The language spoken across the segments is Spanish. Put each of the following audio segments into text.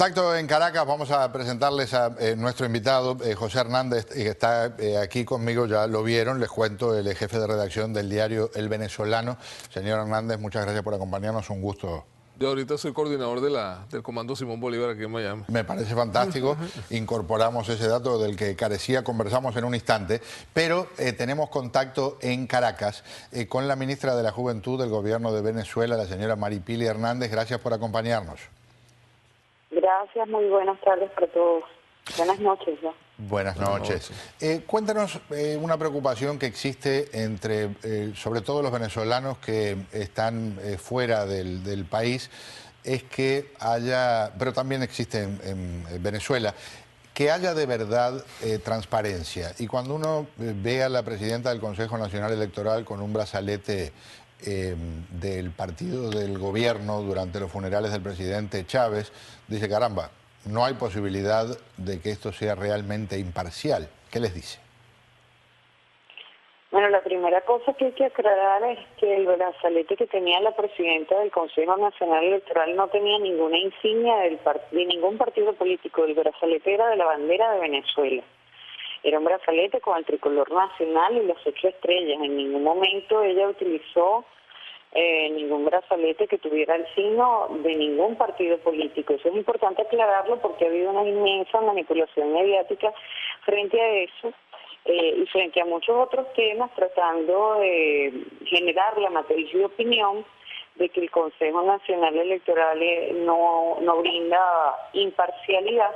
contacto en Caracas. Vamos a presentarles a nuestro invitado, José Hernández, que está aquí conmigo, ya lo vieron, les cuento, el jefe de redacción del diario El Venezolano. Señor Hernández, muchas gracias por acompañarnos, un gusto. Yo ahorita soy coordinador del Comando Simón Bolívar aquí en Miami. Me parece fantástico, incorporamos ese dato del que carecía, conversamos en un instante, pero tenemos contacto en Caracas con la ministra de la Juventud del Gobierno de Venezuela, la señora Maripili Hernández. Gracias por acompañarnos. Gracias, muy buenas tardes para todos. Buenas noches ya. Buenas noches. Cuéntanos una preocupación que existe entre, sobre todo los venezolanos que están fuera del país, es que haya, pero también existe en Venezuela, que haya de verdad transparencia. Y cuando uno ve a la presidenta del Consejo Nacional Electoral con un brazalete del partido del gobierno durante los funerales del presidente Chávez, dice, caramba, no hay posibilidad de que esto sea realmente imparcial. ¿Qué les dice? Bueno, la primera cosa que hay que aclarar es que el brazalete que tenía la presidenta del Consejo Nacional Electoral no tenía ninguna insignia de ningún partido político. El brazalete era de la bandera de Venezuela. Era un brazalete con el tricolor nacional y las 8 estrellas. En ningún momento ella utilizó ningún brazalete que tuviera el signo de ningún partido político. Eso es importante aclararlo porque ha habido una inmensa manipulación mediática frente a eso y frente a muchos otros temas, tratando de generar la matriz de opinión de que el Consejo Nacional Electoral no brinda imparcialidad.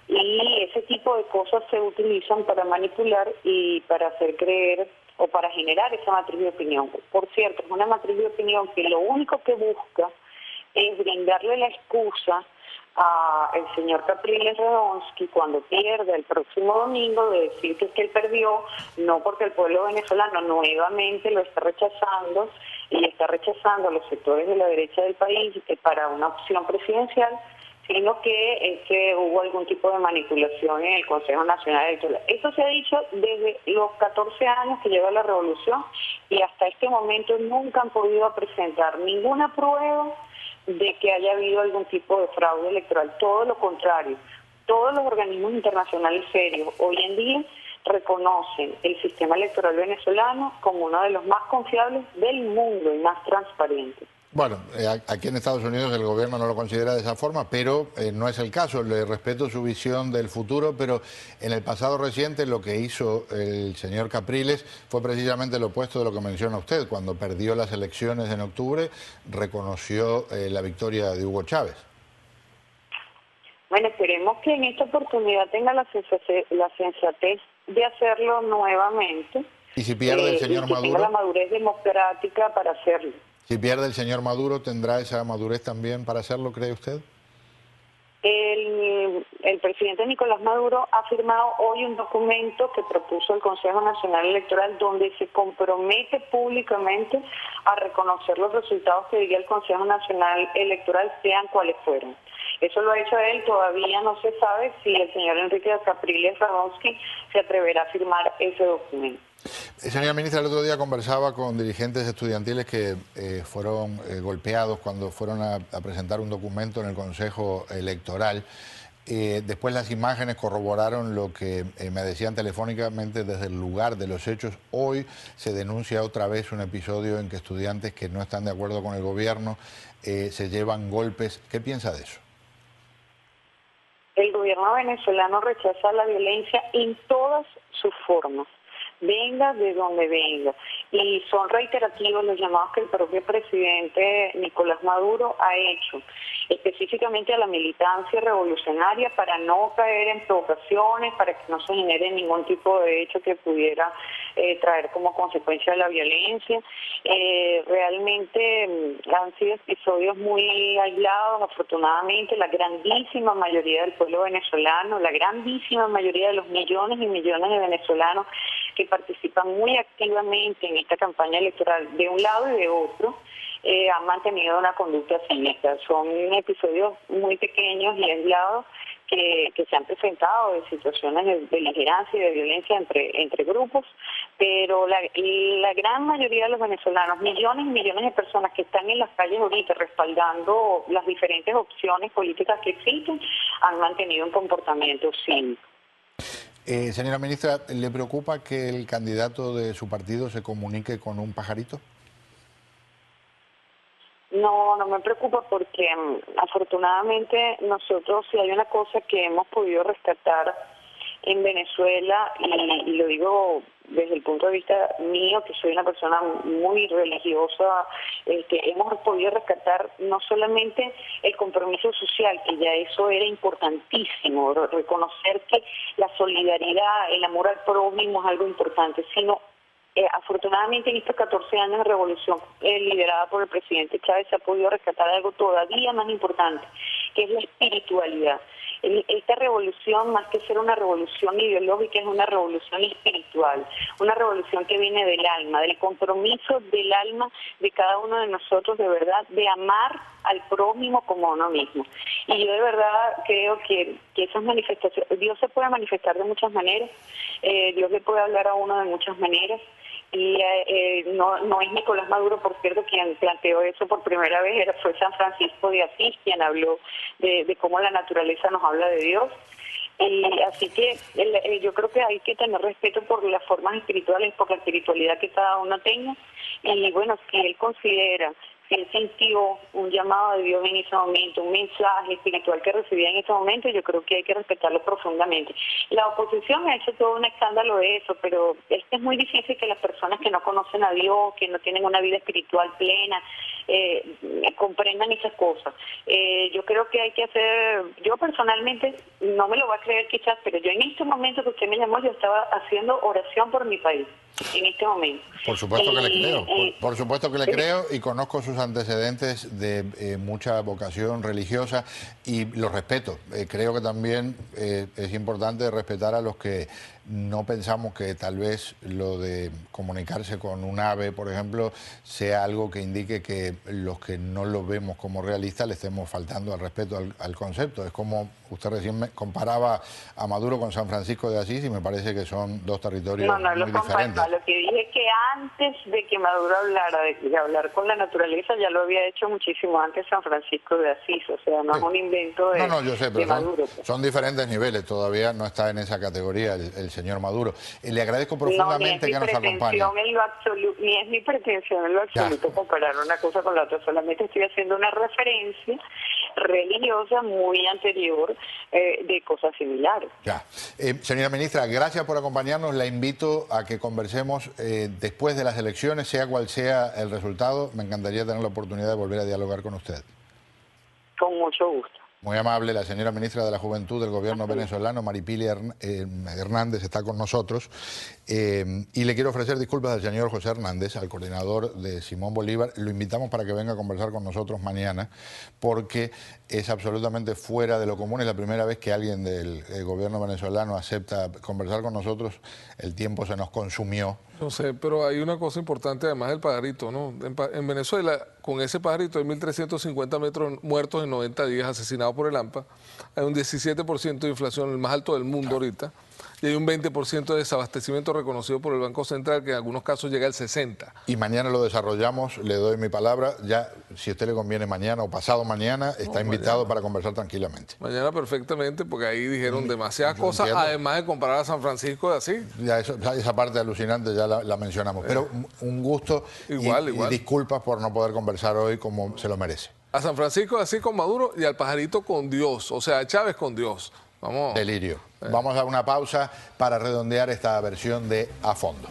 Y ese tipo de cosas se utilizan para manipular y para hacer creer o para generar esa matriz de opinión. Por cierto, es una matriz de opinión que lo único que busca es brindarle la excusa al señor Capriles Radonsky cuando pierda el próximo domingo de decir que es que él perdió, no porque el pueblo venezolano nuevamente lo está rechazando y está rechazando a los sectores de la derecha del país para una opción presidencial, sino que es que hubo algún tipo de manipulación en el Consejo Nacional Electoral. Esto se ha dicho desde los 14 años que lleva la revolución y hasta este momento nunca han podido presentar ninguna prueba de que haya habido algún tipo de fraude electoral. Todo lo contrario, todos los organismos internacionales serios hoy en día reconocen el sistema electoral venezolano como uno de los más confiables del mundo y más transparente. Bueno, aquí en Estados Unidos el gobierno no lo considera de esa forma, pero no es el caso. Le respeto su visión del futuro, pero en el pasado reciente lo que hizo el señor Capriles fue precisamente lo opuesto de lo que menciona usted. Cuando perdió las elecciones en octubre, reconoció la victoria de Hugo Chávez. Bueno, esperemos que en esta oportunidad tenga la sensatez de hacerlo nuevamente. ¿Y si pierde el señor Maduro? Tenga la madurez democrática para hacerlo. Si pierde el señor Maduro, ¿tendrá esa madurez también para hacerlo, cree usted? El presidente Nicolás Maduro ha firmado hoy un documento que propuso el Consejo Nacional Electoral donde se compromete públicamente a reconocer los resultados que diga el Consejo Nacional Electoral, sean cuales fueron. Eso lo ha hecho él, todavía no se sabe si el señor Enrique Capriles Radonsky se atreverá a firmar ese documento. Señora ministra, el otro día conversaba con dirigentes estudiantiles que fueron golpeados cuando fueron a presentar un documento en el Consejo Electoral. Después las imágenes corroboraron lo que me decían telefónicamente desde el lugar de los hechos. Hoy se denuncia otra vez un episodio en que estudiantes que no están de acuerdo con el gobierno se llevan golpes. ¿Qué piensa de eso? El gobierno venezolano rechaza la violencia en todas sus formas, venga de donde venga, y son reiterativos los llamados que el propio presidente Nicolás Maduro ha hecho, específicamente a la militancia revolucionaria para no caer en provocaciones, para que no se genere ningún tipo de hecho que pudiera traer como consecuencia la violencia. Realmente han sido episodios muy aislados, afortunadamente. La grandísima mayoría del pueblo venezolano, la grandísima mayoría de los millones y millones de venezolanos que participan muy activamente en esta campaña electoral de un lado y de otro, han mantenido una conducta cívica. Son episodios muy pequeños y aislados, que se han presentado de situaciones de beligerancia y de violencia entre grupos, pero la gran mayoría de los venezolanos, millones y millones de personas que están en las calles ahorita respaldando las diferentes opciones políticas que existen, han mantenido un comportamiento cívico. Señora ministra, ¿le preocupa que el candidato de su partido se comunique con un pajarito? No, no me preocupa porque afortunadamente nosotros, si hay una cosa que hemos podido rescatar en Venezuela, y lo digo desde el punto de vista mío, que soy una persona muy religiosa, hemos podido rescatar no solamente el compromiso social, que ya eso era importantísimo, reconocer que la solidaridad, el amor al prójimo es algo importante, sino afortunadamente en estos 14 años de revolución liderada por el presidente Chávez se ha podido rescatar algo todavía más importante, que es la espiritualidad. Esta revolución, más que ser una revolución ideológica, es una revolución espiritual, una revolución que viene del alma, del compromiso del alma de cada uno de nosotros, de verdad, de amar al prójimo como a uno mismo. Y yo de verdad creo que esas manifestaciones, Dios se puede manifestar de muchas maneras, Dios le puede hablar a uno de muchas maneras, y no es Nicolás Maduro, por cierto, quien planteó eso por primera vez, fue San Francisco de Asís quien habló de cómo la naturaleza nos habla de Dios. Así que yo creo que hay que tener respeto por las formas espirituales, por la espiritualidad que cada uno tenga, y bueno, si él considera, si él sintió un llamado de Dios en ese momento, un mensaje espiritual que recibía en ese momento, yo creo que hay que respetarlo profundamente. La oposición ha hecho todo un escándalo de eso, pero es muy difícil que las personas que no conocen a Dios, que no tienen una vida espiritual plena, comprendan esas cosas. Yo creo que hay que hacer, yo personalmente, no me lo va a creer quizás, pero yo en este momento que usted me llamó, yo estaba haciendo oración por mi país, en este momento. Por supuesto que le creo, por supuesto que le creo, y conozco sus antecedentes de mucha vocación religiosa y los respeto. Creo que también es importante respetar a los que no pensamos que tal vez lo de comunicarse con un ave, por ejemplo, sea algo que indique que los que no lo vemos como realistas le estemos faltando al respeto al concepto. Es como usted recién me comparaba a Maduro con San Francisco de Asís y me parece que son dos territorios muy diferentes. Lo que dije es que antes de que Maduro hablara de hablar con la naturaleza, ya lo había hecho muchísimo antes San Francisco de Asís, o sea, no es un invento de, yo sé, pero Maduro. Son diferentes niveles, todavía no está en esa categoría el señor Maduro. Le agradezco profundamente que nos acompañe. Ni es mi pretensión en lo absoluto comparar una cosa con la otra, solamente estoy haciendo una referencia religiosa muy anterior de cosas similares. Ya. Señora ministra, gracias por acompañarnos. La invito a que conversemos después de las elecciones, sea cual sea el resultado. Me encantaría tener la oportunidad de volver a dialogar con usted. Con mucho gusto. Muy amable, la señora ministra de la Juventud del gobierno venezolano, Maripili Hernández, está con nosotros. Y le quiero ofrecer disculpas al señor José Hernández, al coordinador de Simón Bolívar. Lo invitamos para que venga a conversar con nosotros mañana, porque es absolutamente fuera de lo común. Es la primera vez que alguien del gobierno venezolano acepta conversar con nosotros. El tiempo se nos consumió. No sé, pero hay una cosa importante además del pajarito, ¿no? En Venezuela, con ese pajarito hay 1.350 metros muertos en 90 días asesinados por el AMPA. Hay un 17% de inflación, el más alto del mundo ahorita. Y hay un 20% de desabastecimiento reconocido por el Banco Central, que en algunos casos llega al 60%. Y mañana lo desarrollamos, le doy mi palabra. Ya, si a usted le conviene mañana o pasado mañana, está invitado para conversar tranquilamente. Mañana perfectamente, porque ahí dijeron demasiadas cosas, además de comparar a San Francisco de Asís. Ya esa parte alucinante ya la mencionamos. Pero un gusto igual. Y disculpas por no poder conversar hoy como se lo merece. A San Francisco de Asís con Maduro y al pajarito con Dios, o sea, a Chávez con Dios. Vamos. Delirio. Vamos a dar una pausa para redondear esta versión de A Fondo.